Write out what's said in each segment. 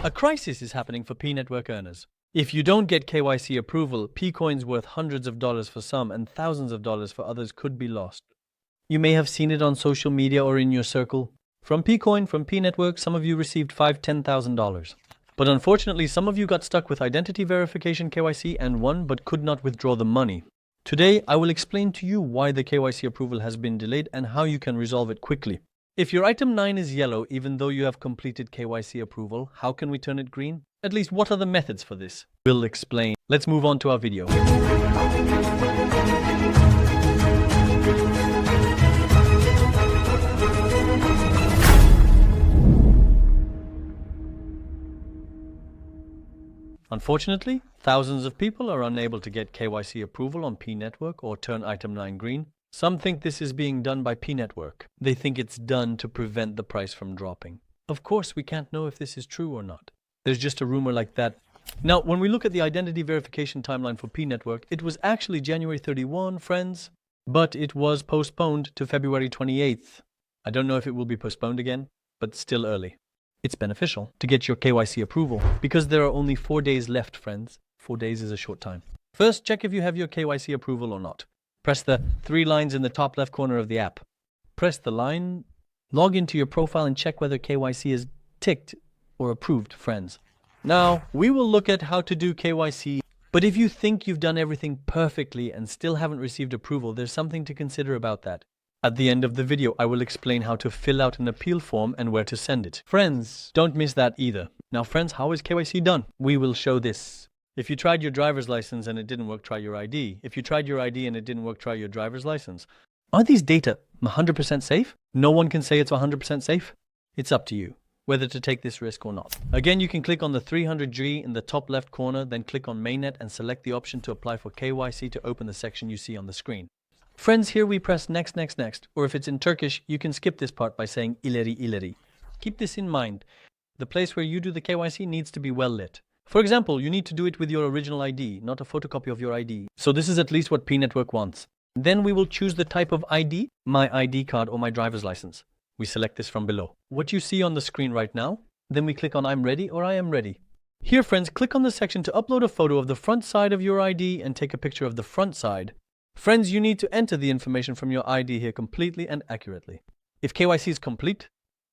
A crisis is happening for Pi Network earners. If you don't get KYC approval, Pi coins worth hundreds of dollars for some and thousands of dollars for others could be lost. You may have seen it on social media or in your circle. From Pi Coin, from Pi Network, some of you received $5,000-$10,000. But unfortunately, some of you got stuck with identity verification KYC and won but could not withdraw the money. Today, I will explain to you why the KYC approval has been delayed and how you can resolve it quickly. If your item 9 is yellow, even though you have completed KYC approval, how can we turn it green? At least, what are the methods for this? We'll explain. Let's move on to our video. Unfortunately, thousands of people are unable to get KYC approval on Pi Network or turn item 9 green. Some think this is being done by Pi Network. They think it's done to prevent the price from dropping. Of course, we can't know if this is true or not. There's just a rumor like that. Now, when we look at the identity verification timeline for Pi Network, it was actually January 31, friends, but it was postponed to February 28th. I don't know if it will be postponed again, but still early. It's beneficial to get your KYC approval because there are only 4 days left, friends. 4 days is a short time. First, check if you have your KYC approval or not. Press the 3 lines in the top left corner of the app. Press the line, log into your profile and check whether KYC is ticked or approved, friends. Now, we will look at how to do KYC, but if you think you've done everything perfectly and still haven't received approval, there's something to consider about that. At the end of the video, I will explain how to fill out an appeal form and where to send it. Friends, don't miss that either. Now, friends, how is KYC done? We will show this. If you tried your driver's license and it didn't work, try your ID. If you tried your ID and it didn't work, try your driver's license. Are these data 100% safe? No one can say it's 100% safe. It's up to you whether to take this risk or not. Again, you can click on the 300G in the top left corner, then click on Mainnet and select the option to apply for KYC to open the section you see on the screen. Friends, here we press next, next, next. Or if it's in Turkish, you can skip this part by saying ileri ileri. Keep this in mind. The place where you do the KYC needs to be well lit. For example, you need to do it with your original ID, not a photocopy of your ID. So this is at least what Pi Network wants. Then we will choose the type of ID, my ID card or my driver's license. We select this from below. What you see on the screen right now, then we click on I'm ready or I am ready. Here, friends, click on the section to upload a photo of the front side of your ID and take a picture of the front side. Friends, you need to enter the information from your ID here completely and accurately. If KYC is complete,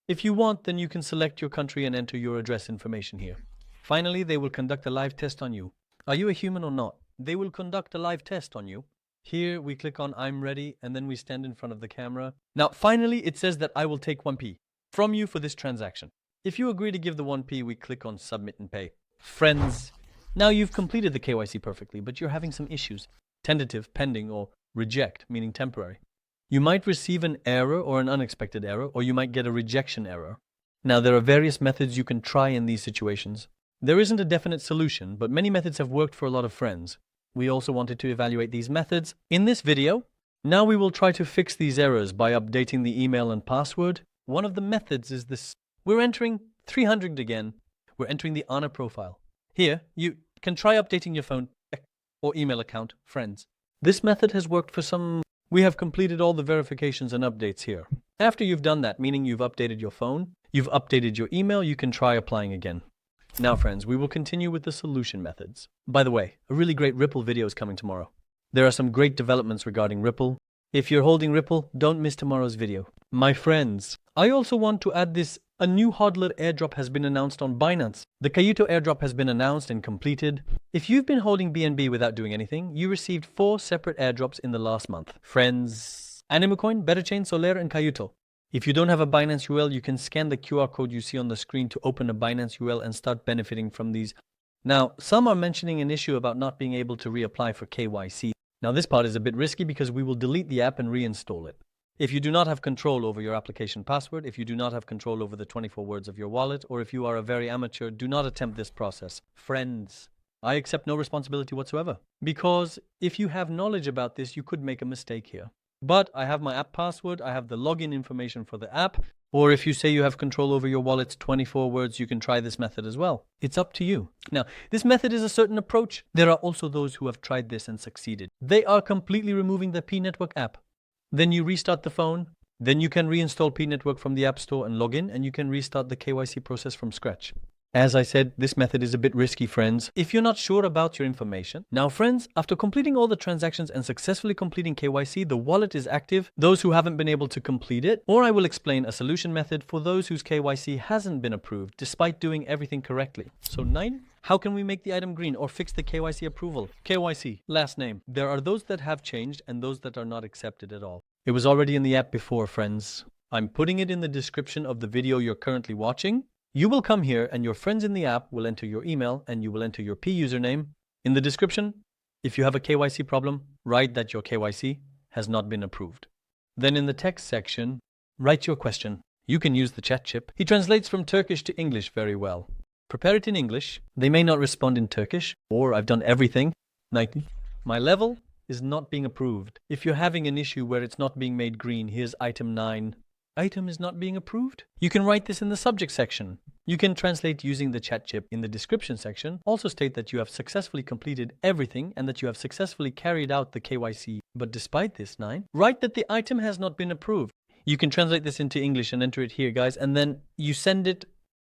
if you want, then you can select your country and enter your address information here. Finally, they will conduct a live test on you. Are you a human or not? They will conduct a live test on you. Here, we click on I'm ready, and then we stand in front of the camera. Now, finally, it says that I will take 1P from you for this transaction. If you agree to give the 1P, we click on Submit and Pay. Friends, now you've completed the KYC perfectly, but you're having some issues. Tentative, pending, or reject, meaning temporary. You might receive an error or an unexpected error, or you might get a rejection error. Now, there are various methods you can try in these situations. There isn't a definite solution, but many methods have worked for a lot of friends. We also wanted to evaluate these methods in this video. Now we will try to fix these errors by updating the email and password. One of the methods is this. We're entering 300 again. We're entering the honor profile. Here, you can try updating your phone or email account, friends. This method has worked for some. We have completed all the verifications and updates here. After you've done that, meaning you've updated your phone, you've updated your email, you can try applying again. Now, friends, we will continue with the solution methods. By the way, a really great Ripple video is coming tomorrow. There are some great developments regarding Ripple. If you're holding Ripple, don't miss tomorrow's video. My friends, I also want to add this. A new hodler airdrop has been announced on Binance. The Cayuto airdrop has been announced and completed. If you've been holding BNB without doing anything, you received 4 separate airdrops in the last month. Friends, Animacoin, BetterChain, Soler, and Cayuto. If you don't have a Binance URL, you can scan the QR code you see on the screen to open a Binance URL and start benefiting from these. Now, some are mentioning an issue about not being able to reapply for KYC. Now, this part is a bit risky because we will delete the app and reinstall it. If you do not have control over your application password, if you do not have control over the 24 words of your wallet, or if you are a very amateur, do not attempt this process. Friends, I accept no responsibility whatsoever. Because if you have knowledge about this, you could make a mistake here. But I have my app password, I have the login information for the app, or if you say you have control over your wallet's 24 words, you can try this method as well. It's up to you. Now, this method is a certain approach. There are also those who have tried this and succeeded. They are completely removing the Pi Network app. Then you restart the phone, then you can reinstall Pi Network from the App Store and log in, and you can restart the KYC process from scratch. As I said, this method is a bit risky, friends, if you're not sure about your information. Now, friends, after completing all the transactions and successfully completing KYC, the wallet is active. Those who haven't been able to complete it, or I will explain a solution method for those whose KYC hasn't been approved despite doing everything correctly. So 9. How can we make the item green or fix the KYC approval? KYC, last name. There are those that have changed and those that are not accepted at all. It was already in the app before, friends. I'm putting it in the description of the video you're currently watching. You will come here and your friends in the app will enter your email and you will enter your Pi username. In the description, if you have a KYC problem, write that your KYC has not been approved. Then in the text section, write your question. You can use the chat chip. He translates from Turkish to English very well. Prepare it in English. They may not respond in Turkish, or I've done everything. 90. My level is not being approved. If you're having an issue where it's not being made green, here's item 9. Item is not being approved. You can write this in the subject section. You can translate using the chat chip in the description section. Also state that you have successfully completed everything and that you have successfully carried out the KYC. But despite this, 9, write that the item has not been approved. You can translate this into English and enter it here, guys, and then you send it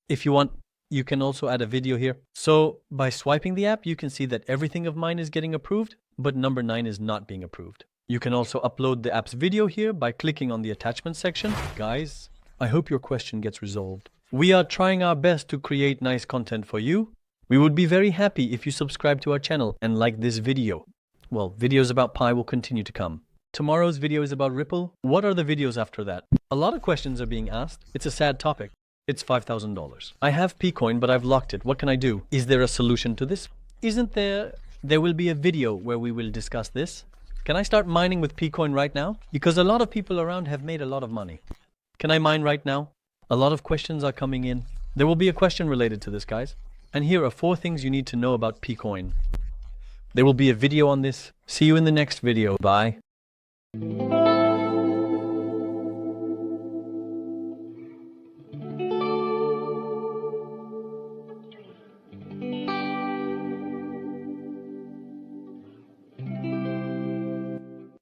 if you want. You can also add a video here. So by swiping the app, you can see that everything of mine is getting approved, but number 9 is not being approved. You can also upload the app's video here by clicking on the attachment section. Guys, I hope your question gets resolved. We are trying our best to create nice content for you. We would be very happy if you subscribe to our channel and like this video. Well, videos about Pi will continue to come. Tomorrow's video is about Ripple. What are the videos after that? A lot of questions are being asked. It's a sad topic. It's $5,000. I have Pcoin, but I've locked it. What can I do? Is there a solution to this? Isn't there? There will be a video where we will discuss this. Can I start mining with Pcoin right now? Because a lot of people around have made a lot of money. Can I mine right now? A lot of questions are coming in. There will be a question related to this, guys. And here are 4 things you need to know about Pcoin. There will be a video on this. See you in the next video. Bye.